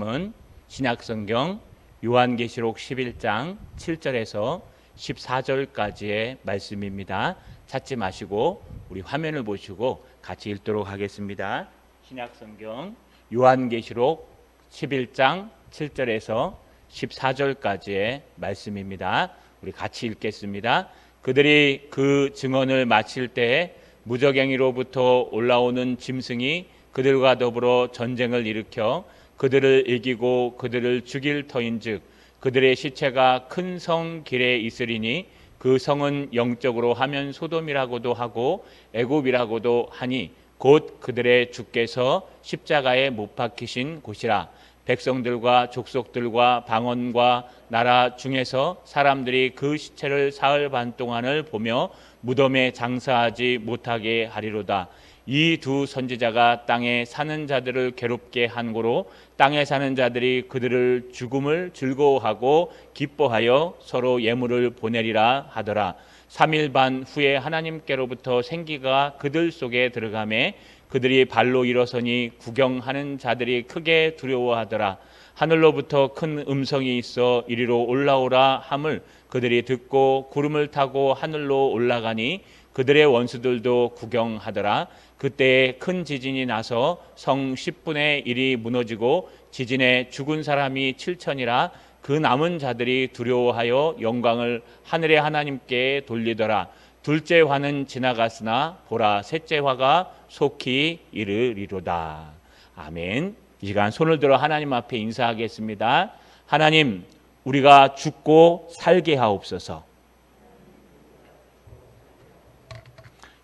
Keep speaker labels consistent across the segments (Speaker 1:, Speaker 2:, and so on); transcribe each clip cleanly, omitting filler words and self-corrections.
Speaker 1: 은 신약성경 요한계시록 11장 7절에서 14절까지의 말씀입니다. 찾지 마시고 우리 화면을 보시고 같이 읽도록 하겠습니다. 신약성경 요한계시록 11장 7절에서 14절까지의 말씀입니다. 우리 같이 읽겠습니다. 그들이 그 증언을 마칠 때에 무저갱이로부터 올라오는 짐승이 그들과 더불어 전쟁을 일으켜 그들을 이기고 그들을 죽일 터인즉 그들의 시체가 큰 성 길에 있으리니 그 성은 영적으로 하면 소돔이라고도 하고 애굽이라고도 하니 곧 그들의 주께서 십자가에 못 박히신 곳이라. 백성들과 족속들과 방언과 나라 중에서 사람들이 그 시체를 사흘 반 동안을 보며 무덤에 장사하지 못하게 하리로다. 이 두 선지자가 땅에 사는 자들을 괴롭게 한 고로 땅에 사는 자들이 그들을 죽음을 즐거워하고 기뻐하여 서로 예물을 보내리라 하더라. 3일 반 후에 하나님께로부터 생기가 그들 속에 들어가매 그들이 발로 일어서니 구경하는 자들이 크게 두려워하더라. 하늘로부터 큰 음성이 있어 이리로 올라오라 함을 그들이 듣고 구름을 타고 하늘로 올라가니 그들의 원수들도 구경하더라. 그때에 큰 지진이 나서 성 10분의 1이 무너지고 지진에 죽은 사람이 7천이라. 그 남은 자들이 두려워하여 영광을 하늘의 하나님께 돌리더라. 둘째 화는 지나갔으나 보라 셋째 화가 속히 이르리로다. 아멘. 이 시간 손을 들어 하나님 앞에 인사하겠습니다. 하나님, 우리가 죽고 살게 하옵소서.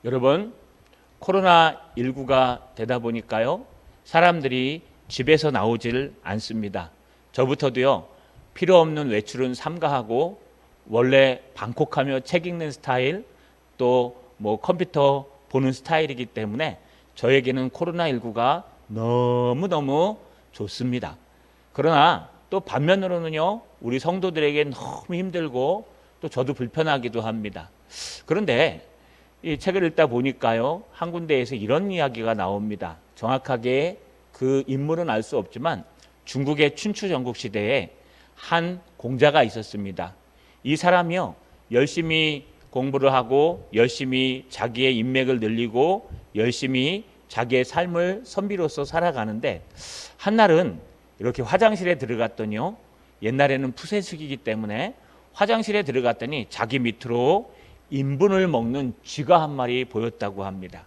Speaker 1: 여러분, 코로나19가 되다 보니까요, 사람들이 집에서 나오질 않습니다. 저부터도요, 필요 없는 외출은 삼가하고 원래 방콕하며 책 읽는 스타일, 또 컴퓨터 보는 스타일이기 때문에 저에게는 코로나19가 너무너무 좋습니다. 그러나 또 반면으로는요, 우리 성도들에게 너무 힘들고 또 저도 불편하기도 합니다. 그런데 이 책을 읽다 보니까요, 한 군데에서 이런 이야기가 나옵니다. 정확하게 그 인물은 알 수 없지만 중국의 춘추 전국 시대에 한 공자가 있었습니다. 이 사람이요, 열심히 공부를 하고 열심히 자기의 인맥을 늘리고 열심히 자기의 삶을 선비로서 살아가는데 한날은 이렇게 화장실에 들어갔더니요, 옛날에는 푸세식이기 때문에 화장실에 들어갔더니 자기 밑으로 인분을 먹는 쥐가 한 마리 보였다고 합니다.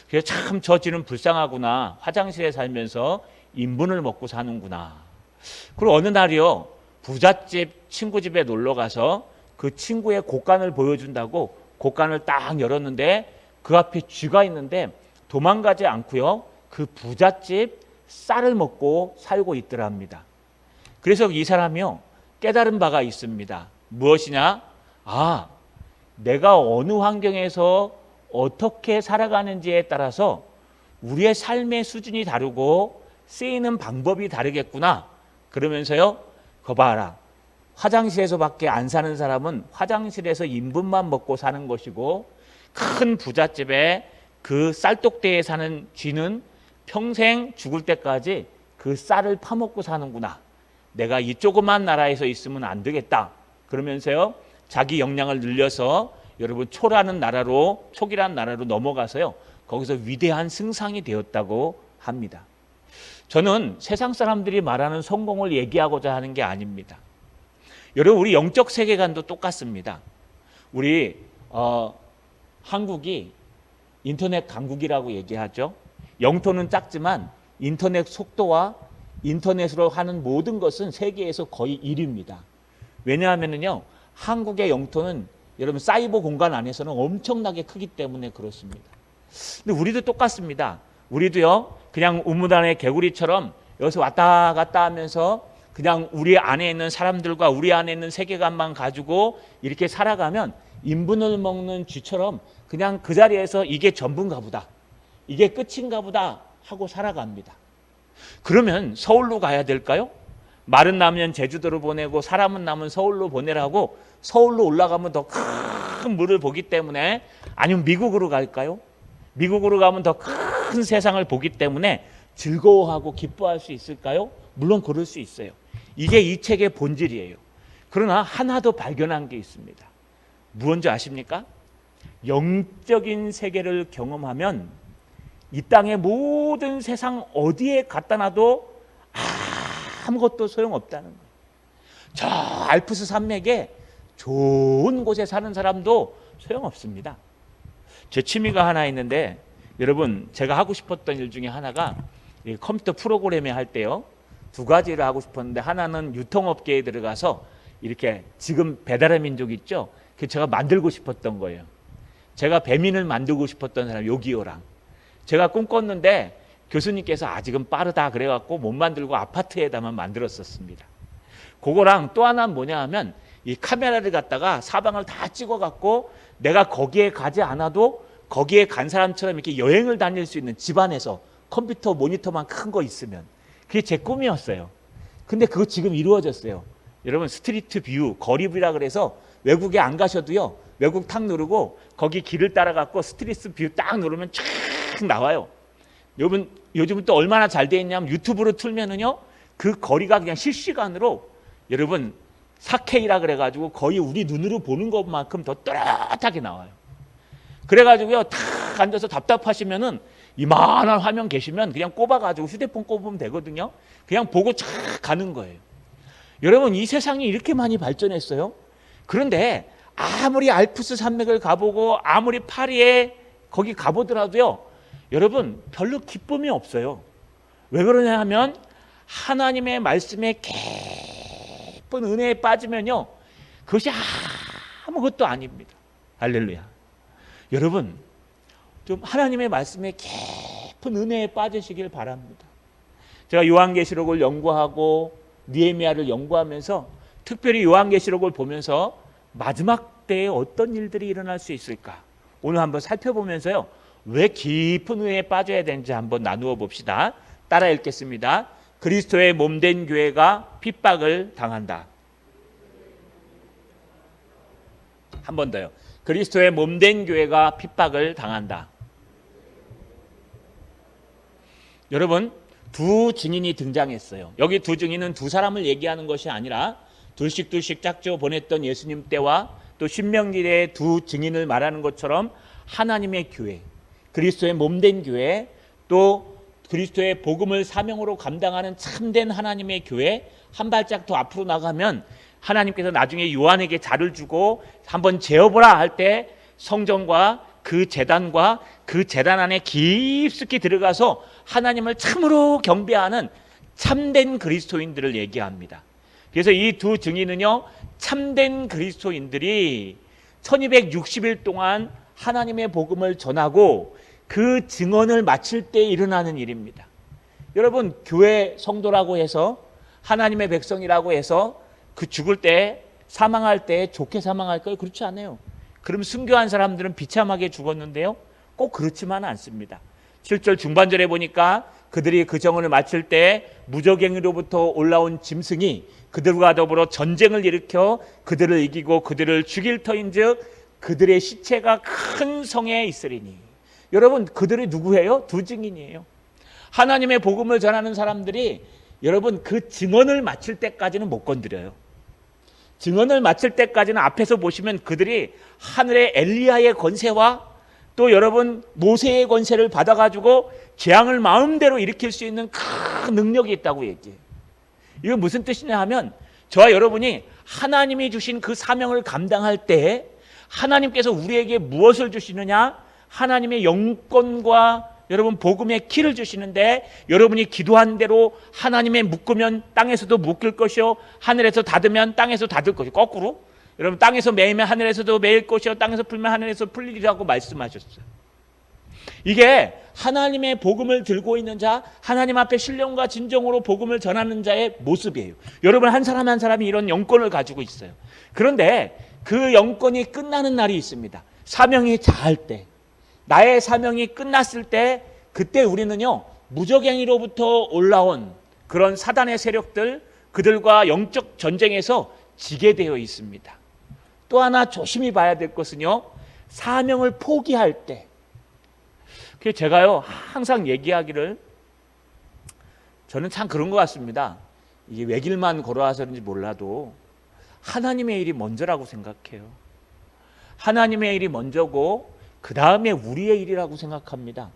Speaker 1: 그래서 참 저 쥐는 불쌍하구나. 화장실에 살면서 인분을 먹고 사는구나. 그리고 어느 날이요, 부잣집 친구 집에 놀러 가서 그 친구의 곳간을 보여준다고 곳간을 딱 열었는데 그 앞에 쥐가 있는데 도망가지 않고요, 그 부잣집 쌀을 먹고 살고 있더랍니다. 그래서 이 사람이요, 깨달은 바가 있습니다. 무엇이냐? 내가 어느 환경에서 어떻게 살아가는지에 따라서 우리의 삶의 수준이 다르고 쓰이는 방법이 다르겠구나. 그러면서요, 거 봐라. 화장실에서밖에 안 사는 사람은 화장실에서 인분만 먹고 사는 것이고 큰 부잣집에 그 쌀독대에 사는 쥐는 평생 죽을 때까지 그 쌀을 파먹고 사는구나. 내가 이 조그만 나라에서 있으면 안 되겠다. 그러면서요, 자기 역량을 늘려서 여러분 촉이라는 나라로 넘어가서요, 거기서 위대한 승상이 되었다고 합니다. 저는 세상 사람들이 말하는 성공을 얘기하고자 하는 게 아닙니다. 여러분, 우리 영적 세계관도 똑같습니다. 우리 한국이 인터넷 강국이라고 얘기하죠. 영토는 작지만 인터넷 속도와 인터넷으로 하는 모든 것은 세계에서 거의 1위입니다. 왜냐하면요, 한국의 영토는 여러분 사이버 공간 안에서는 엄청나게 크기 때문에 그렇습니다. 근데 우리도 똑같습니다. 우리도요, 그냥 우무단의 개구리처럼 여기서 왔다 갔다 하면서 그냥 우리 안에 있는 사람들과 우리 안에 있는 세계관만 가지고 이렇게 살아가면 인분을 먹는 쥐처럼 그냥 그 자리에서 이게 전부인가 보다, 이게 끝인가 보다 하고 살아갑니다. 그러면 서울로 가야 될까요? 말은 나면 제주도로 보내고 사람은 남은 서울로 보내라고 서울로 올라가면 더 큰 물을 보기 때문에, 아니면 미국으로 갈까요? 미국으로 가면 더 큰 세상을 보기 때문에 즐거워하고 기뻐할 수 있을까요? 물론 그럴 수 있어요. 이게 이 책의 본질이에요. 그러나 하나 더 발견한 게 있습니다. 무언지 아십니까? 영적인 세계를 경험하면 이 땅의 모든 세상 어디에 갖다 놔도 아무것도 소용없다는 거예요. 저 알프스 산맥에 좋은 곳에 사는 사람도 소용없습니다. 제 취미가 하나 있는데, 여러분, 제가 하고 싶었던 일 중에 하나가 컴퓨터 프로그램에 할 때요, 두 가지를 하고 싶었는데, 하나는 유통업계에 들어가서 이렇게 지금 배달의 민족 있죠? 그 제가 만들고 싶었던 거예요. 제가 배민을 만들고 싶었던 사람, 요기요랑 제가 꿈꿨는데 교수님께서 아직은 빠르다 그래갖고 못 만들고 아파트에다만 만들었었습니다. 그거랑 또 하나는 뭐냐 하면, 이 카메라를 갖다가 사방을 다 찍어갖고 내가 거기에 가지 않아도 거기에 간 사람처럼 이렇게 여행을 다닐 수 있는, 집안에서 컴퓨터 모니터만 큰 거 있으면, 그게 제 꿈이었어요. 근데 그거 지금 이루어졌어요. 여러분, 스트리트 뷰, 거리뷰라 그래서 외국에 안 가셔도요, 외국 탁 누르고 거기 길을 따라갖고 스트리트 뷰 딱 누르면 쫙 나와요. 요즘은 또 얼마나 잘 돼 있냐면 유튜브로 틀면은요, 그 거리가 그냥 실시간으로, 여러분 4K라 그래가지고 거의 우리 눈으로 보는 것만큼 더 또렷하게 나와요. 그래가지고요, 탁 앉아서 답답하시면은 이만한 화면 계시면 그냥 꼽아가지고 휴대폰 꼽으면 되거든요. 그냥 보고 쫙 가는 거예요. 여러분, 이 세상이 이렇게 많이 발전했어요. 그런데 아무리 알프스 산맥을 가보고 아무리 파리에 거기 가보더라도요, 여러분 별로 기쁨이 없어요. 왜 그러냐 하면, 하나님의 말씀에 깊은 은혜에 빠지면요, 그것이 아무것도 아닙니다. 할렐루야. 여러분, 좀 하나님의 말씀에 깊은 은혜에 빠지시길 바랍니다. 제가 요한계시록을 연구하고 느헤미야를 연구하면서 특별히 요한계시록을 보면서 마지막 때에 어떤 일들이 일어날 수 있을까, 오늘 한번 살펴보면서요, 왜 깊은 은혜에 빠져야 되는지 한번 나누어 봅시다. 따라 읽겠습니다. 그리스도의 몸된 교회가 핍박을 당한다. 한 번 더요. 그리스도의 몸된 교회가 핍박을 당한다. 여러분, 두 증인이 등장했어요. 여기 두 증인은 두 사람을 얘기하는 것이 아니라 둘씩 짝지어 보냈던 예수님 때와 또 신명기의 두 증인을 말하는 것처럼 하나님의 교회, 그리스도의 몸된 교회, 또 그리스도의 복음을 사명으로 감당하는 참된 하나님의 교회, 한 발짝 더 앞으로 나가면 하나님께서 나중에 요한에게 자를 주고 한번 재어보라 할 때 성전과 그 제단과 그 제단 안에 깊숙이 들어가서 하나님을 참으로 경배하는 참된 그리스도인들을 얘기합니다. 그래서 이 두 증인은요, 참된 그리스도인들이 1260일 동안 하나님의 복음을 전하고 그 증언을 마칠 때 일어나는 일입니다. 여러분, 교회 성도라고 해서, 하나님의 백성이라고 해서 그 죽을 때, 사망할 때 좋게 사망할까요? 그렇지 않아요. 그럼 순교한 사람들은 비참하게 죽었는데요, 꼭 그렇지만은 않습니다. 7절 중반절에 보니까 그들이 그 정언을 마칠 때 무적행위로부터 올라온 짐승이 그들과 더불어 전쟁을 일으켜 그들을 이기고 그들을 죽일 터인즉 그들의 시체가 큰 성에 있으리니. 여러분, 그들이 누구예요? 두 증인이에요. 하나님의 복음을 전하는 사람들이, 여러분, 그 증언을 마칠 때까지는 못 건드려요. 증언을 마칠 때까지는 앞에서 보시면 그들이 하늘의 엘리야의 권세와 또 여러분 모세의 권세를 받아가지고 재앙을 마음대로 일으킬 수 있는 큰 능력이 있다고 얘기해요. 이건 무슨 뜻이냐 하면, 저와 여러분이 하나님이 주신 그 사명을 감당할 때 하나님께서 우리에게 무엇을 주시느냐, 하나님의 영권과 여러분 복음의 키를 주시는데, 여러분이 기도한 대로 하나님의 묶으면 땅에서도 묶을 것이요, 하늘에서 닫으면 땅에서 닫을 것이요. 거꾸로, 여러분 땅에서 매이면 하늘에서도 매일 것이요, 땅에서 풀면 하늘에서 풀리리라고 말씀하셨어요. 이게 하나님의 복음을 들고 있는 자, 하나님 앞에 신령과 진정으로 복음을 전하는 자의 모습이에요. 여러분, 한 사람 한 사람이 이런 영권을 가지고 있어요. 그런데 그 영권이 끝나는 날이 있습니다. 사명이 자할 때, 나의 사명이 끝났을 때, 그때 우리는요, 무적행위로부터 올라온 그런 사단의 세력들, 그들과 영적 전쟁에서 지게 되어 있습니다. 또 하나 조심히 봐야 될 것은요, 사명을 포기할 때. 그래서 제가요, 항상 얘기하기를, 저는 참 그런 것 같습니다. 이게 외길만 걸어와서 그런지 몰라도 하나님의 일이 먼저라고 생각해요. 하나님의 일이 먼저고 그 다음에 우리의 일이라고 생각합니다.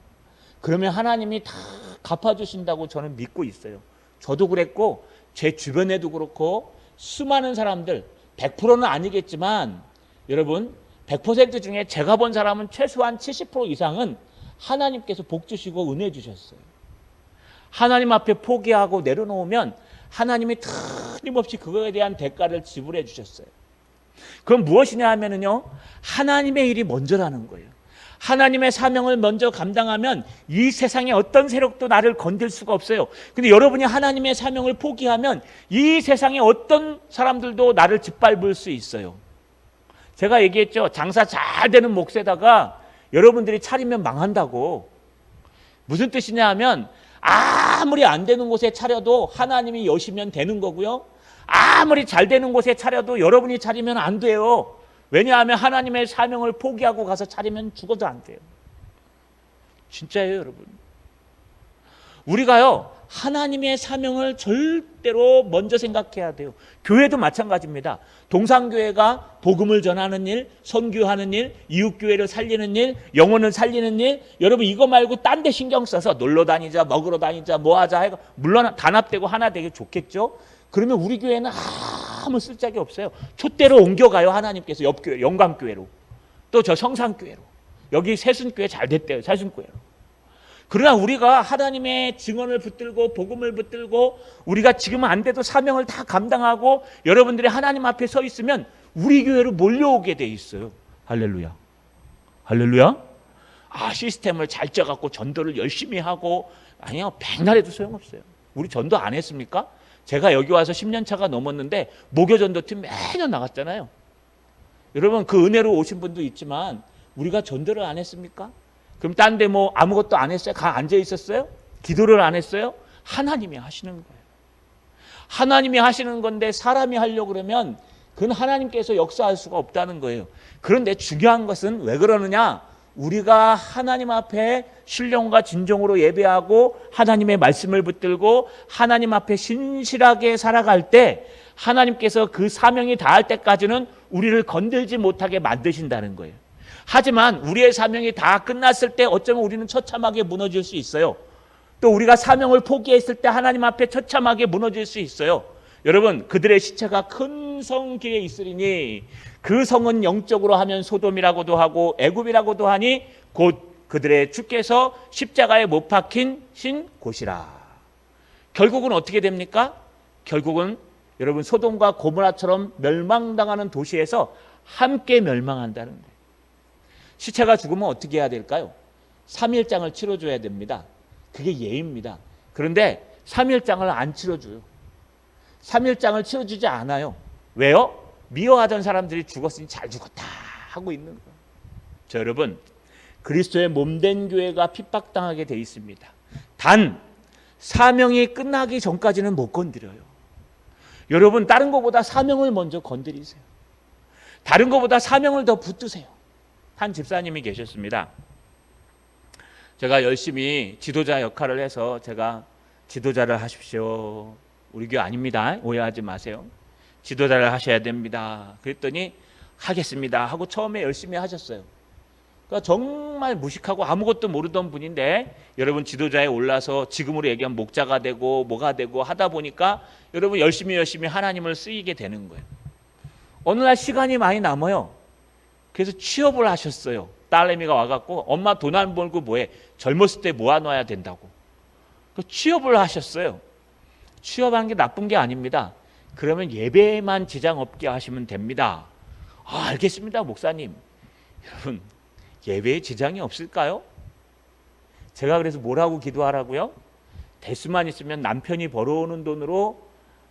Speaker 1: 그러면 하나님이 다 갚아주신다고 저는 믿고 있어요. 저도 그랬고 제 주변에도 그렇고 수많은 사람들 100%는 아니겠지만 여러분 100% 중에 제가 본 사람은 최소한 70% 이상은 하나님께서 복 주시고 은혜 주셨어요. 하나님 앞에 포기하고 내려놓으면 하나님이 틀림없이 그거에 대한 대가를 지불해 주셨어요. 그럼 무엇이냐 하면은요, 하나님의 일이 먼저라는 거예요. 하나님의 사명을 먼저 감당하면 이 세상의 어떤 세력도 나를 건들 수가 없어요. 근데 여러분이 하나님의 사명을 포기하면 이 세상의 어떤 사람들도 나를 짓밟을 수 있어요. 제가 얘기했죠. 장사 잘 되는 목세다가 여러분들이 차리면 망한다고. 무슨 뜻이냐 하면 아무리 안 되는 곳에 차려도 하나님이 여시면 되는 거고요. 아무리 잘 되는 곳에 차려도 여러분이 차리면 안 돼요. 왜냐하면 하나님의 사명을 포기하고 가서 차리면 죽어도 안 돼요. 진짜예요, 여러분. 우리가요, 하나님의 사명을 절대로 먼저 생각해야 돼요. 교회도 마찬가지입니다. 동산교회가 복음을 전하는 일, 선교하는 일, 이웃교회를 살리는 일, 영혼을 살리는 일, 여러분 이거 말고 딴 데 신경 써서 놀러 다니자, 먹으러 다니자, 뭐 하자 해가 물론 단합되고 하나 되게 좋겠죠. 그러면 우리 교회는 아무 쓸데기 없어요. 촛대로 옮겨가요. 하나님께서 옆교회, 영광교회로. 또 저 성산교회로. 여기 세순교회 잘 됐대요. 세순교회로. 그러나 우리가 하나님의 증언을 붙들고 복음을 붙들고 우리가 지금은 안 돼도 사명을 다 감당하고 여러분들이 하나님 앞에 서 있으면 우리 교회로 몰려오게 돼 있어요. 할렐루야. 할렐루야. 시스템을 잘 짜갖고 전도를 열심히 하고 아니요. 백날 해도 소용없어요. 우리 전도 안 했습니까? 제가 여기 와서 10년 차가 넘었는데 목요전도팀 매년 나갔잖아요. 여러분 그 은혜로 오신 분도 있지만 우리가 전도를 안 했습니까? 그럼 딴 데 뭐 아무것도 안 했어요? 가 앉아 있었어요? 기도를 안 했어요? 하나님이 하시는 거예요. 하나님이 하시는 건데 사람이 하려고 그러면 그건 하나님께서 역사할 수가 없다는 거예요. 그런데 중요한 것은 왜 그러느냐? 우리가 하나님 앞에 신령과 진정으로 예배하고 하나님의 말씀을 붙들고 하나님 앞에 신실하게 살아갈 때 하나님께서 그 사명이 다할 때까지는 우리를 건들지 못하게 만드신다는 거예요. 하지만 우리의 사명이 다 끝났을 때 어쩌면 우리는 처참하게 무너질 수 있어요. 또 우리가 사명을 포기했을 때 하나님 앞에 처참하게 무너질 수 있어요. 여러분 그들의 시체가 큰 성 길에 있으리니 그 성은 영적으로 하면 소돔이라고도 하고 애굽이라고도 하니 곧 그들의 주께서 십자가에 못 박힌 신 곳이라. 결국은 어떻게 됩니까? 결국은 여러분 소돔과 고모라처럼 멸망당하는 도시에서 함께 멸망한다는 거예요. 시체가 죽으면 어떻게 해야 될까요? 3일장을 치러줘야 됩니다. 그게 예입니다. 그런데 3일장을 안 치러줘요. 3일장을 치러주지 않아요. 왜요? 미워하던 사람들이 죽었으니 잘 죽었다 하고 있는 거예요. 자, 여러분 그리스도의 몸된 교회가 핍박당하게 돼 있습니다. 단 사명이 끝나기 전까지는 못 건드려요. 여러분 다른 것보다 사명을 먼저 건드리세요. 다른 것보다 사명을 더 붙드세요. 한 집사님이 계셨습니다. 제가 열심히 지도자 역할을 해서 제가 지도자를 하십시오. 우리 교회 아닙니다. 오해하지 마세요. 지도자를 하셔야 됩니다. 그랬더니 하겠습니다 하고 처음에 열심히 하셨어요. 그러니까 정말 무식하고 아무것도 모르던 분인데 여러분 지도자에 올라서 지금으로 얘기하면 목자가 되고 뭐가 되고 하다 보니까 여러분 열심히 하나님을 쓰이게 되는 거예요. 어느 날 시간이 많이 남아요. 그래서 취업을 하셨어요. 딸내미가 와갖고 엄마 돈 안 벌고 뭐해? 젊었을 때 모아놔야 된다고. 취업을 하셨어요. 취업하는 게 나쁜 게 아닙니다. 그러면 예배에만 지장 없게 하시면 됩니다. 알겠습니다, 목사님. 여러분, 예배에 지장이 없을까요? 제가 그래서 뭐라고 기도하라고요? 될 수만 있으면 남편이 벌어오는 돈으로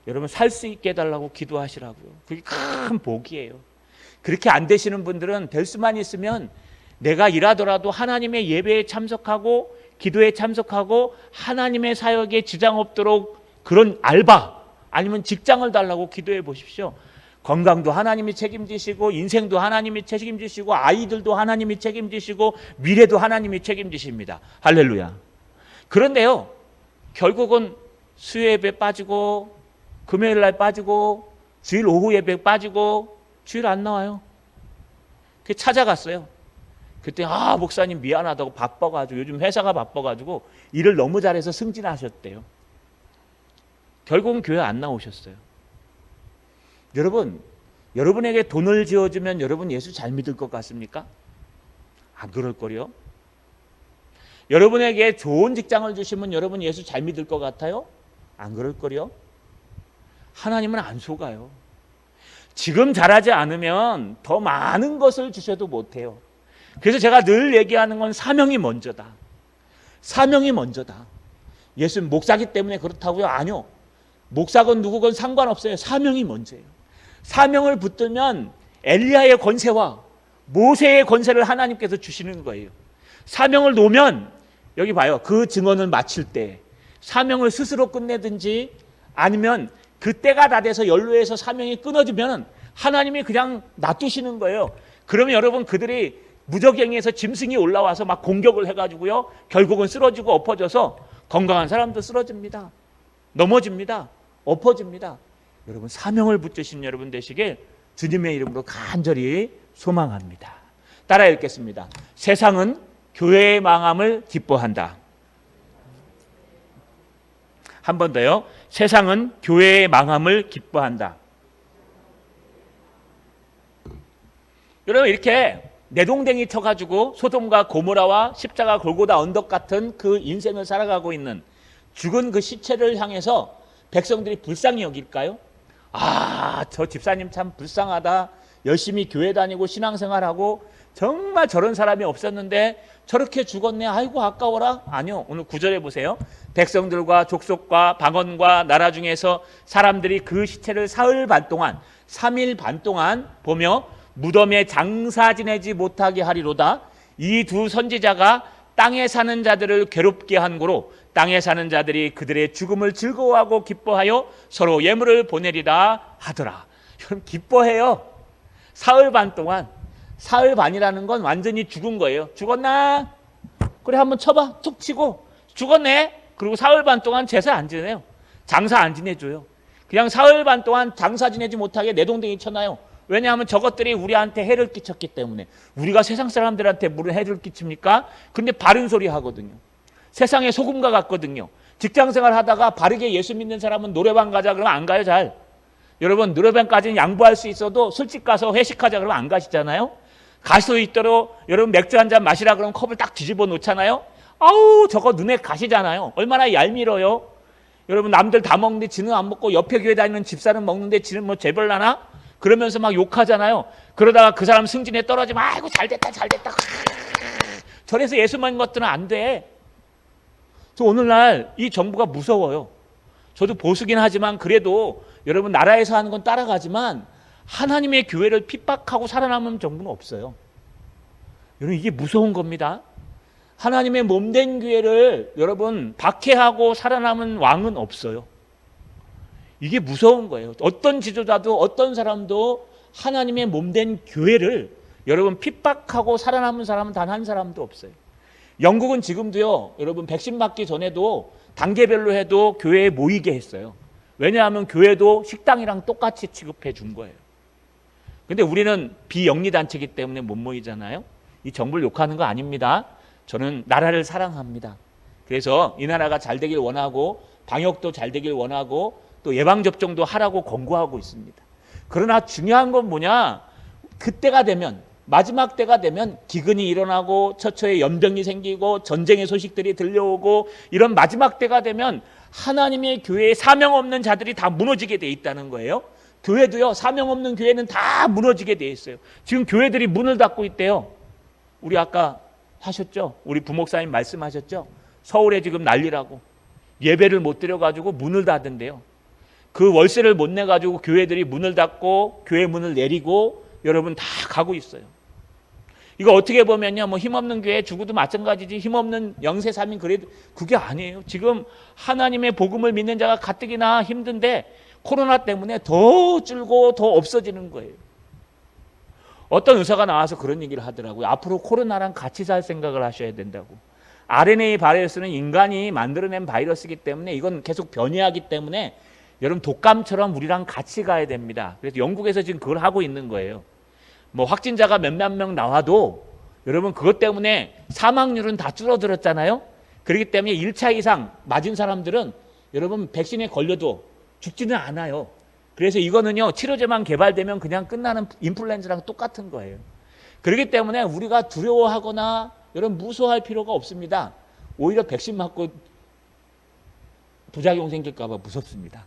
Speaker 1: 여러분 살 수 있게 해달라고 기도하시라고요. 그게 큰 복이에요. 그렇게 안 되시는 분들은 될 수만 있으면 내가 일하더라도 하나님의 예배에 참석하고 기도에 참석하고 하나님의 사역에 지장 없도록 그런 알바 아니면 직장을 달라고 기도해 보십시오. 건강도 하나님이 책임지시고 인생도 하나님이 책임지시고 아이들도 하나님이 책임지시고 미래도 하나님이 책임지십니다. 할렐루야. 그런데요, 결국은 수요 예배 빠지고 금요일 날 빠지고 주일 오후 예배 빠지고 주일 안 나와요. 그 찾아갔어요. 그때 목사님 미안하다고 바빠가지고 요즘 회사가 바빠가지고 일을 너무 잘해서 승진하셨대요. 결국은 교회 안 나오셨어요. 여러분, 여러분에게 돈을 지어주면 여러분 예수 잘 믿을 것 같습니까? 안 그럴 거요. 여러분에게 좋은 직장을 주시면 여러분 예수 잘 믿을 것 같아요? 안 그럴 거요. 하나님은 안 속아요. 지금 잘하지 않으면 더 많은 것을 주셔도 못해요. 그래서 제가 늘 얘기하는 건 사명이 먼저다. 사명이 먼저다. 예수는 목사기 때문에 그렇다고요? 아니요. 목사건 누구건 상관없어요. 사명이 먼저예요. 사명을 붙들면 엘리야의 권세와 모세의 권세를 하나님께서 주시는 거예요. 사명을 놓으면 여기 봐요. 그 증언을 마칠 때 사명을 스스로 끝내든지 아니면 그 때가 다 돼서 연로해서 사명이 끊어지면 하나님이 그냥 놔두시는 거예요. 그러면 여러분 그들이 무적행위에서 짐승이 올라와서 막 공격을 해가지고요. 결국은 쓰러지고 엎어져서 건강한 사람도 쓰러집니다. 넘어집니다. 엎어집니다. 여러분 사명을 붙드신 여러분 되시길 주님의 이름으로 간절히 소망합니다. 따라 읽겠습니다. 세상은 교회의 망함을 기뻐한다. 한 번 더요. 세상은 교회의 망함을 기뻐한다. 여러분 이렇게 내동댕이 쳐가지고 소돔과 고모라와 십자가 골고다 언덕 같은 그 인생을 살아가고 있는 죽은 그 시체를 향해서 백성들이 불쌍히 여길까요? 저 집사님 참 불쌍하다. 열심히 교회 다니고 신앙생활하고 정말 저런 사람이 없었는데 저렇게 죽었네. 아이고 아까워라. 아니요. 오늘 9절에 보세요. 백성들과 족속과 방언과 나라 중에서 사람들이 그 시체를 사흘 반 동안 3일 반 동안 보며 무덤에 장사 지내지 못하게 하리로다. 이 두 선지자가 땅에 사는 자들을 괴롭게 한 고로 땅에 사는 자들이 그들의 죽음을 즐거워하고 기뻐하여 서로 예물을 보내리라 하더라. 여러분 기뻐해요. 사흘 반 동안. 사흘 반이라는 건 완전히 죽은 거예요. 죽었나? 그래 한번 쳐봐. 툭 치고 죽었네. 그리고 사흘 반 동안 제사 안 지내요. 장사 안 지내줘요. 그냥 사흘 반 동안 장사 지내지 못하게 내동댕이 쳐놔요. 왜냐하면 저것들이 우리한테 해를 끼쳤기 때문에. 우리가 세상 사람들한테 무슨 해를 끼칩니까? 근데 바른 소리 하거든요. 세상의 소금과 같거든요. 직장생활 하다가 바르게 예수 믿는 사람은 노래방 가자 그러면 안 가요. 잘. 여러분 노래방까지는 양보할 수 있어도 술집 가서 회식하자 그러면 안 가시잖아요. 갈 수 있도록 여러분 맥주 한 잔 마시라 그러면 컵을 딱 뒤집어 놓잖아요. 아우 저거 눈에 가시잖아요. 얼마나 얄미워요. 여러분 남들 다 먹는데 지는 안 먹고 옆에 교회 다니는 집사는 먹는데 지는 뭐 재벌나나? 그러면서 막 욕하잖아요. 그러다가 그 사람 승진에 떨어지면 아이고 잘됐다 잘됐다. 저래서 예수 믿는 것들은 안 돼. 저 오늘날 이 정부가 무서워요. 저도 보수긴 하지만 그래도 여러분 나라에서 하는 건 따라가지만 하나님의 교회를 핍박하고 살아남은 정부는 없어요. 여러분 이게 무서운 겁니다. 하나님의 몸된 교회를 여러분 박해하고 살아남은 왕은 없어요. 이게 무서운 거예요. 어떤 지도자도 어떤 사람도 하나님의 몸된 교회를 여러분 핍박하고 살아남은 사람은 단 한 사람도 없어요. 영국은 지금도요. 여러분 백신 맞기 전에도 단계별로 해도 교회에 모이게 했어요. 왜냐하면 교회도 식당이랑 똑같이 취급해 준 거예요. 근데 우리는 비영리단체이기 때문에 못 모이잖아요. 이 정부를 욕하는 거 아닙니다. 저는 나라를 사랑합니다. 그래서 이 나라가 잘 되길 원하고 방역도 잘 되길 원하고 또 예방접종도 하라고 권고하고 있습니다. 그러나 중요한 건 뭐냐? 그때가 되면 마지막 때가 되면 기근이 일어나고 처처에 연병이 생기고 전쟁의 소식들이 들려오고 이런 마지막 때가 되면 하나님의 교회에 사명 없는 자들이 다 무너지게 돼 있다는 거예요. 교회도요. 사명 없는 교회는 다 무너지게 돼 있어요. 지금 교회들이 문을 닫고 있대요. 우리 아까 하셨죠? 우리 부목사님 말씀하셨죠? 서울에 지금 난리라고. 예배를 못 드려가지고 문을 닫은대요. 그 월세를 못 내가지고 교회들이 문을 닫고 교회 문을 내리고 여러분 다 가고 있어요. 이거 어떻게 보면요, 뭐 힘없는 교회 죽어도 마찬가지지 힘없는 영세삼인 그래도 그게 아니에요. 지금 하나님의 복음을 믿는 자가 가뜩이나 힘든데 코로나 때문에 더 줄고 더 없어지는 거예요. 어떤 의사가 나와서 그런 얘기를 하더라고요. 앞으로 코로나랑 같이 살 생각을 하셔야 된다고. RNA 바이러스는 인간이 만들어낸 바이러스이기 때문에 이건 계속 변이하기 때문에 여러분 독감처럼 우리랑 같이 가야 됩니다. 그래서 영국에서 지금 그걸 하고 있는 거예요. 뭐 확진자가 몇몇 명 나와도 여러분 그것 때문에 사망률은 다 줄어들었잖아요. 그렇기 때문에 1차 이상 맞은 사람들은 여러분 백신에 걸려도 죽지는 않아요. 그래서 이거는요, 치료제만 개발되면 그냥 끝나는 인플루엔자랑 똑같은 거예요. 그렇기 때문에 우리가 두려워하거나 여러분 무서워할 필요가 없습니다. 오히려 백신 맞고 부작용 생길까 봐 무섭습니다.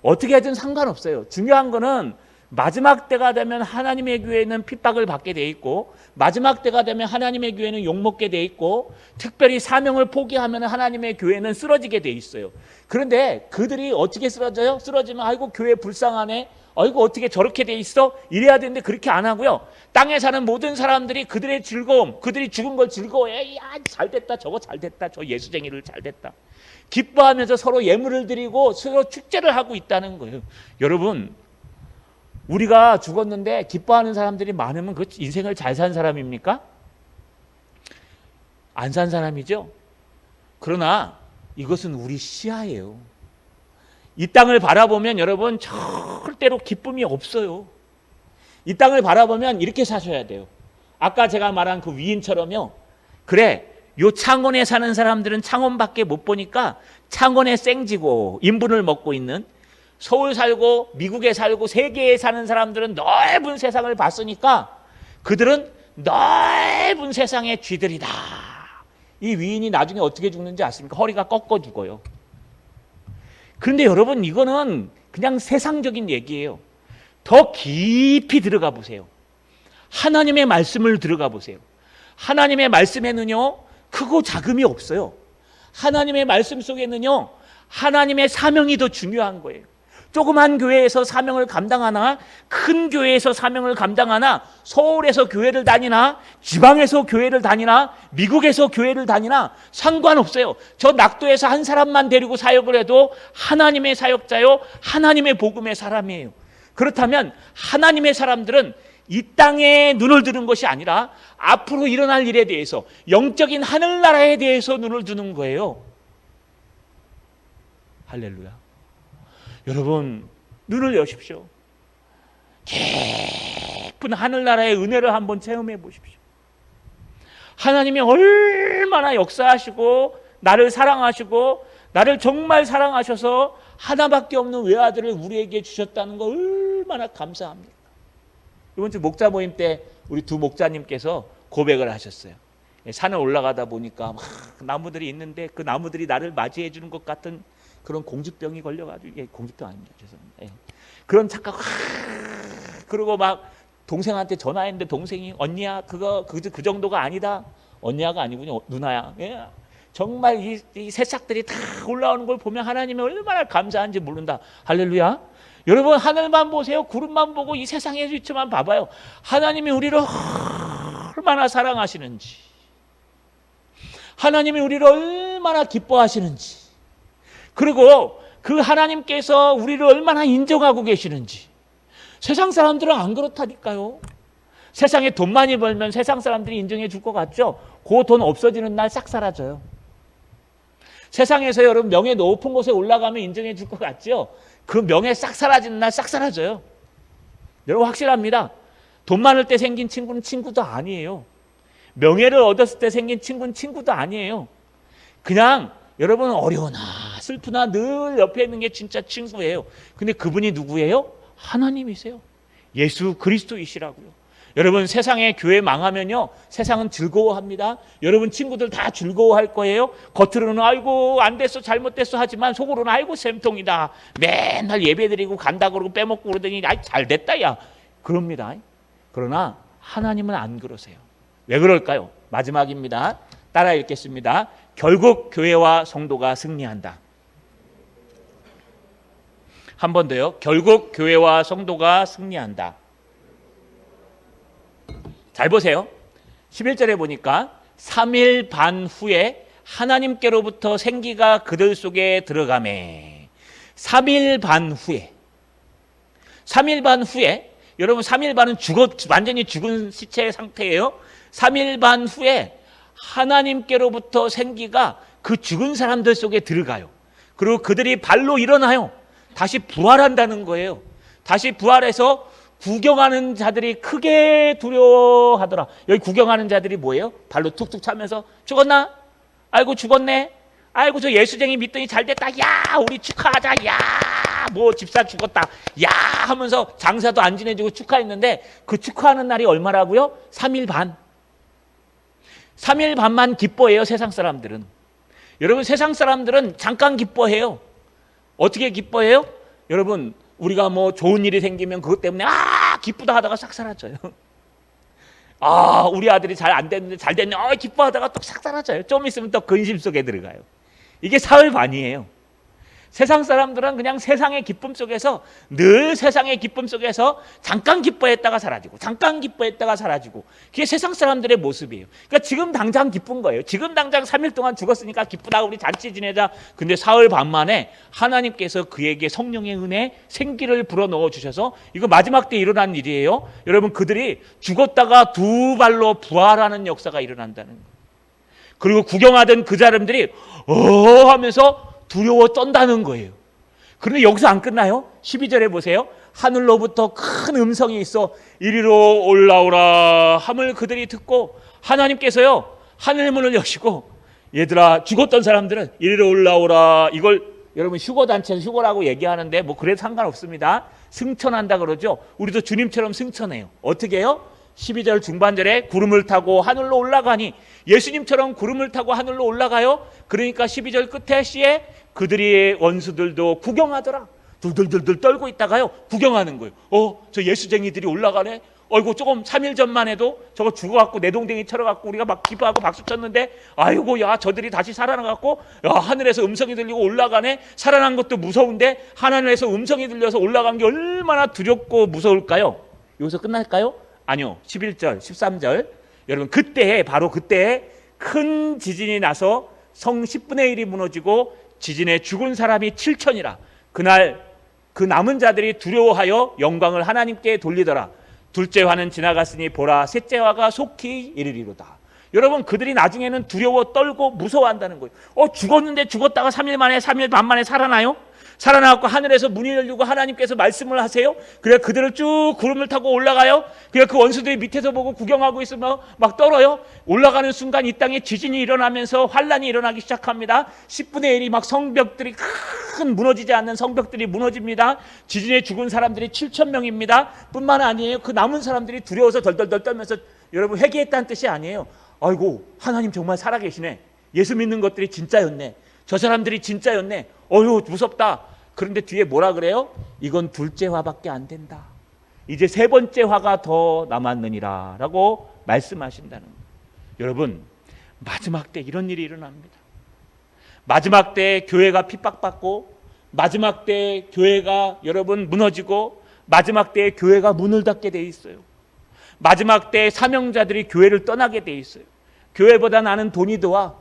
Speaker 1: 어떻게 하든 상관없어요. 중요한 거는 마지막 때가 되면 하나님의 교회는 핍박을 받게 돼 있고, 마지막 때가 되면 하나님의 교회는 욕먹게 돼 있고, 특별히 사명을 포기하면 하나님의 교회는 쓰러지게 돼 있어요. 그런데 그들이 어떻게 쓰러져요? 쓰러지면 아이고 교회 불쌍하네, 아이고 어떻게 저렇게 돼 있어? 이래야 되는데 그렇게 안 하고요. 땅에 사는 모든 사람들이 그들의 즐거움, 그들이 죽은 걸 즐거워해. 야, 잘됐다, 저거 잘됐다, 저 예수쟁이를 잘됐다, 기뻐하면서 서로 예물을 드리고 서로 축제를 하고 있다는 거예요. 여러분, 우리가 죽었는데 기뻐하는 사람들이 많으면 그 인생을 잘 산 사람입니까? 안 산 사람이죠. 그러나 이것은 우리 시야예요. 이 땅을 바라보면 여러분 절대로 기쁨이 없어요. 이 땅을 바라보면 이렇게 사셔야 돼요. 아까 제가 말한 그 위인처럼요. 그래, 요 창원에 사는 사람들은 창원밖에 못 보니까 창원에 생지고 인분을 먹고 있는, 서울 살고 미국에 살고 세계에 사는 사람들은 넓은 세상을 봤으니까 그들은 넓은 세상의 쥐들이다. 이 위인이 나중에 어떻게 죽는지 아십니까? 허리가 꺾어 죽어요. 그런데 여러분, 이거는 그냥 세상적인 얘기예요. 더 깊이 들어가 보세요. 하나님의 말씀을 들어가 보세요. 하나님의 말씀에는요, 크고 작음이 없어요. 하나님의 말씀 속에는요, 하나님의 사명이 더 중요한 거예요. 조그만 교회에서 사명을 감당하나, 큰 교회에서 사명을 감당하나, 서울에서 교회를 다니나, 지방에서 교회를 다니나, 미국에서 교회를 다니나 상관없어요. 저 낙도에서 한 사람만 데리고 사역을 해도 하나님의 사역자요, 하나님의 복음의 사람이에요. 그렇다면 하나님의 사람들은 이 땅에 눈을 두는 것이 아니라 앞으로 일어날 일에 대해서, 영적인 하늘나라에 대해서 눈을 두는 거예요. 할렐루야. 여러분, 눈을 여십시오. 깊은 하늘나라의 은혜를 한번 체험해 보십시오. 하나님이 얼마나 역사하시고 나를 사랑하시고 나를 정말 사랑하셔서 하나밖에 없는 외아들을 우리에게 주셨다는 거 얼마나 감사합니까? 이번 주 목자 모임 때 우리 두 목자님께서 고백을 하셨어요. 산에 올라가다 보니까 막 나무들이 있는데 그 나무들이 나를 맞이해 주는 것 같은 그런 공주병이 걸려가지고, 공주병 아닙니다, 죄송합니다. 그런 착각, 그리고 막 동생한테 전화했는데 동생이 언니야, 그 정도가 아니다. 언니야가 아니군요, 누나야. 정말 이 새싹들이 다 올라오는 걸 보면 하나님이 얼마나 감사한지 모른다. 할렐루야. 여러분, 하늘만 보세요. 구름만 보고 이 세상의 위치만 봐봐요. 하나님이 우리를 얼마나 사랑하시는지, 하나님이 우리를 얼마나 기뻐하시는지, 그리고 그 하나님께서 우리를 얼마나 인정하고 계시는지. 세상 사람들은 안 그렇다니까요. 세상에 돈 많이 벌면 세상 사람들이 인정해 줄 것 같죠? 그 돈 없어지는 날 싹 사라져요. 세상에서 여러분 명예 높은 곳에 올라가면 인정해 줄 것 같죠? 그 명예 싹 사라지는 날 싹 사라져요. 여러분 확실합니다. 돈 많을 때 생긴 친구는 친구도 아니에요. 명예를 얻었을 때 생긴 친구는 친구도 아니에요. 그냥 여러분 어려우나 슬프나 늘 옆에 있는 게 진짜 친구예요. 근데 그분이 누구예요? 하나님이세요. 예수 그리스도이시라고요. 여러분, 세상에 교회 망하면요, 세상은 즐거워합니다. 여러분 친구들 다 즐거워할 거예요. 겉으로는 아이고 안 됐어, 잘못됐어 하지만 속으로는 아이고 쌤통이다, 맨날 예배드리고 간다 그러고 빼먹고 그러더니 아이 잘됐다 야, 그럽니다. 그러나 하나님은 안 그러세요. 왜 그럴까요? 마지막입니다. 따라 읽겠습니다. 결국 교회와 성도가 승리한다. 한 번 더요. 결국 교회와 성도가 승리한다. 잘 보세요. 11절에 보니까 3일 반 후에 하나님께로부터 생기가 그들 속에 들어가매. 3일 반 후에. 3일 반 후에, 여러분 3일 반은 완전히 죽은 시체 상태예요. 3일 반 후에 하나님께로부터 생기가 그 죽은 사람들 속에 들어가요. 그리고 그들이 발로 일어나요. 다시 부활한다는 거예요. 다시 부활해서 구경하는 자들이 크게 두려워하더라. 여기 구경하는 자들이 뭐예요? 발로 툭툭 차면서 죽었나? 아이고 죽었네. 아이고 저 예수쟁이 믿더니 잘됐다. 야 우리 축하하자. 야 뭐 집사 죽었다. 야 하면서 장사도 안 지내주고 축하했는데 그 축하하는 날이 얼마라고요? 3일 반. 3일 반만 기뻐해요. 세상 사람들은. 여러분 세상 사람들은 잠깐 기뻐해요. 어떻게 기뻐해요? 여러분 우리가 뭐 좋은 일이 생기면 그것 때문에 기쁘다 하다가 싹 사라져요. 우리 아들이 잘 안 됐는데 잘 됐네. 기뻐하다가 또 싹 사라져요. 좀 있으면 또 근심 속에 들어가요. 이게 사흘 반이에요. 세상 사람들은 그냥 세상의 기쁨 속에서 늘 세상의 기쁨 속에서 잠깐 기뻐했다가 사라지고 잠깐 기뻐했다가 사라지고 그게 세상 사람들의 모습이에요. 그러니까 지금 당장 기쁜 거예요. 지금 당장 3일 동안 죽었으니까 기쁘다 우리 잔치 지내자. 근데 사흘 반 만에 하나님께서 그에게 성령의 은혜 생기를 불어넣어 주셔서 이거 마지막 때 일어난 일이에요. 여러분 그들이 죽었다가 두 발로 부활하는 역사가 일어난다는 거예요. 그리고 구경하던 그 사람들이 하면서 두려워 떤다는 거예요. 그런데 여기서 안 끝나요. 12절에 보세요. 하늘로부터 큰 음성이 있어 이리로 올라오라 함을 그들이 듣고 하나님께서요 하늘문을 여시고 얘들아 죽었던 사람들은 이리로 올라오라. 이걸 여러분 휴거단체에서 휴거라고 얘기하는데 뭐 그래도 상관없습니다. 승천한다 그러죠. 우리도 주님처럼 승천해요. 어떻게 해요? 12절 중반절에 구름을 타고 하늘로 올라가니 예수님처럼 구름을 타고 하늘로 올라가요. 그러니까 12절 끝에 시에 그들의 원수들도 구경하더라. 둘둘둘둘 떨고 있다가요 구경하는 거예요. 저 예수쟁이들이 올라가네. 조금 3일 전만 해도 저거 죽어갖고 내동댕이 쳐려갖고 우리가 막 기뻐하고 박수 쳤는데 아이고 야 저들이 다시 살아나갖고 야 하늘에서 음성이 들리고 올라가네. 살아난 것도 무서운데 하늘에서 음성이 들려서 올라간 게 얼마나 두렵고 무서울까요? 여기서 끝날까요? 아니요. 11절 13절 여러분 바로 그때에 큰 지진이 나서 성 10분의 1이 무너지고 지진에 죽은 사람이 7천이라. 그날 그 남은 자들이 두려워하여 영광을 하나님께 돌리더라. 둘째 화는 지나갔으니 보라 셋째 화가 속히 이르리로다. 여러분 그들이 나중에는 두려워 떨고 무서워한다는 거예요. 죽었는데 죽었다가 3일 반 만에 살아나요? 살아나고 하늘에서 문이 열리고 하나님께서 말씀을 하세요. 그래 그들을 쭉 구름을 타고 올라가요. 그래 그 원수들이 밑에서 보고 구경하고 있으면 막 떨어요. 올라가는 순간 이 땅에 지진이 일어나면서 환란이 일어나기 시작합니다. 10분의 1이 막 성벽들이 큰 무너지지 않는 성벽들이 무너집니다. 지진에 죽은 사람들이 7천 명입니다. 뿐만 아니에요. 그 남은 사람들이 두려워서 덜덜덜 떨면서 여러분 회개했다는 뜻이 아니에요. 아이고 하나님 정말 살아계시네. 예수 믿는 것들이 진짜였네. 저 사람들이 진짜였네. 무섭다. 그런데 뒤에 뭐라 그래요? 이건 둘째 화밖에 안 된다. 이제 세 번째 화가 더 남았느니라 라고 말씀하신다는 거예요. 여러분 마지막 때 이런 일이 일어납니다. 마지막 때 교회가 핍박받고 마지막 때 교회가 여러분 무너지고 마지막 때 교회가 문을 닫게 돼 있어요. 마지막 때 사명자들이 교회를 떠나게 돼 있어요. 교회보다 나는 돈이 더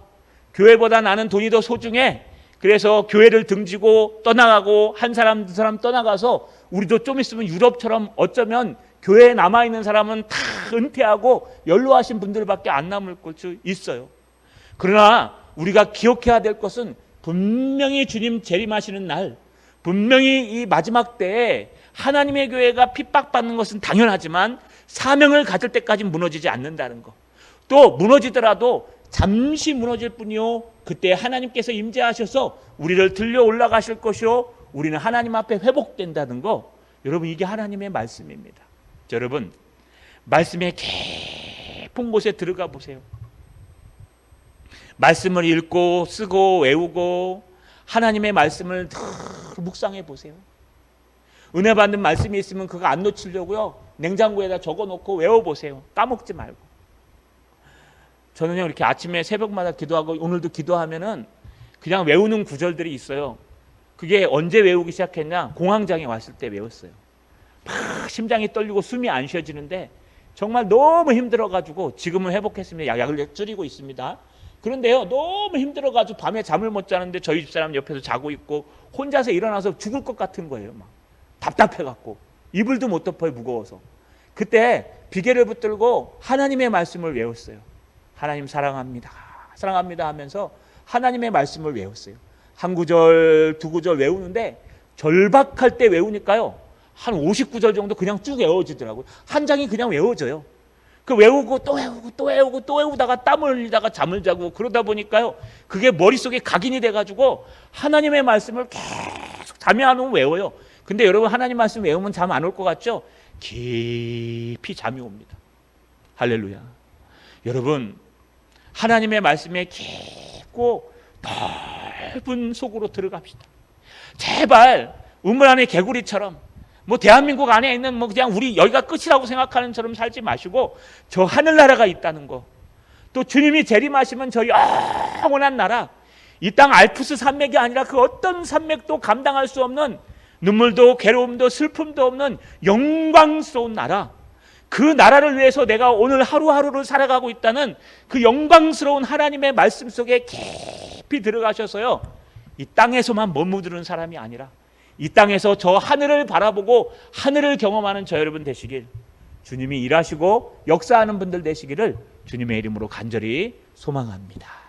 Speaker 1: 소중해. 그래서 교회를 등지고 떠나가고 한 사람 두 사람 떠나가서 우리도 좀 있으면 유럽처럼 어쩌면 교회에 남아있는 사람은 다 은퇴하고 연로하신 분들밖에 안 남을 수 있어요. 그러나 우리가 기억해야 될 것은 분명히 주님 재림하시는 날, 분명히 이 마지막 때에 하나님의 교회가 핍박받는 것은 당연하지만 사명을 가질 때까지 무너지지 않는다는 것. 또 무너지더라도 잠시 무너질 뿐이요 그때 하나님께서 임재하셔서 우리를 들려 올라가실 것이요 우리는 하나님 앞에 회복된다는 거. 여러분 이게 하나님의 말씀입니다. 여러분 말씀의 깊은 곳에 들어가 보세요. 말씀을 읽고 쓰고 외우고 하나님의 말씀을 묵상해 보세요. 은혜 받는 말씀이 있으면 그거 안 놓치려고요 냉장고에다 적어놓고 외워보세요. 까먹지 말고. 저는요 이렇게 아침에 새벽마다 기도하고 오늘도 기도하면은 그냥 외우는 구절들이 있어요. 그게 언제 외우기 시작했냐? 공황장애 왔을 때 외웠어요. 막 심장이 떨리고 숨이 안 쉬어지는데 정말 너무 힘들어가지고 지금은 회복했습니다. 약을 줄이고 있습니다. 그런데요 너무 힘들어가지고 밤에 잠을 못 자는데 저희 집사람 옆에서 자고 있고 혼자서 일어나서 죽을 것 같은 거예요. 막 답답해갖고 이불도 못 덮어요. 무거워서. 그때 비계를 붙들고 하나님의 말씀을 외웠어요. 하나님 사랑합니다, 사랑합니다 하면서 하나님의 말씀을 외웠어요. 한 구절, 두 구절 외우는데 절박할 때 외우니까요, 한 50구절 정도 그냥 쭉 외워지더라고요. 한 장이 그냥 외워져요. 그 외우고 또 외우고 또 외우고 또 외우다가 땀을 흘리다가 잠을 자고 그러다 보니까요, 그게 머릿속에 각인이 돼가지고 하나님의 말씀을 계속 잠이 안 오면 외워요. 근데 여러분, 하나님 말씀 외우면 잠 안 올 것 같죠? 깊이 잠이 옵니다. 할렐루야. 여러분, 하나님의 말씀에 깊고 넓은 속으로 들어갑시다. 제발 우물 안에 개구리처럼 대한민국 안에 있는 그냥 우리 여기가 끝이라고 생각하는 처럼 살지 마시고, 저 하늘나라가 있다는 거, 또 주님이 재림하시면 저 영원한 나라, 이 땅 알프스 산맥이 아니라 그 어떤 산맥도 감당할 수 없는 눈물도 괴로움도 슬픔도 없는 영광스러운 나라, 그 나라를 위해서 내가 오늘 하루하루를 살아가고 있다는 그 영광스러운 하나님의 말씀 속에 깊이 들어가셔서요, 이 땅에서만 머무르는 사람이 아니라 이 땅에서 저 하늘을 바라보고 하늘을 경험하는 저 여러분 되시길, 주님이 일하시고 역사하는 분들 되시기를 주님의 이름으로 간절히 소망합니다.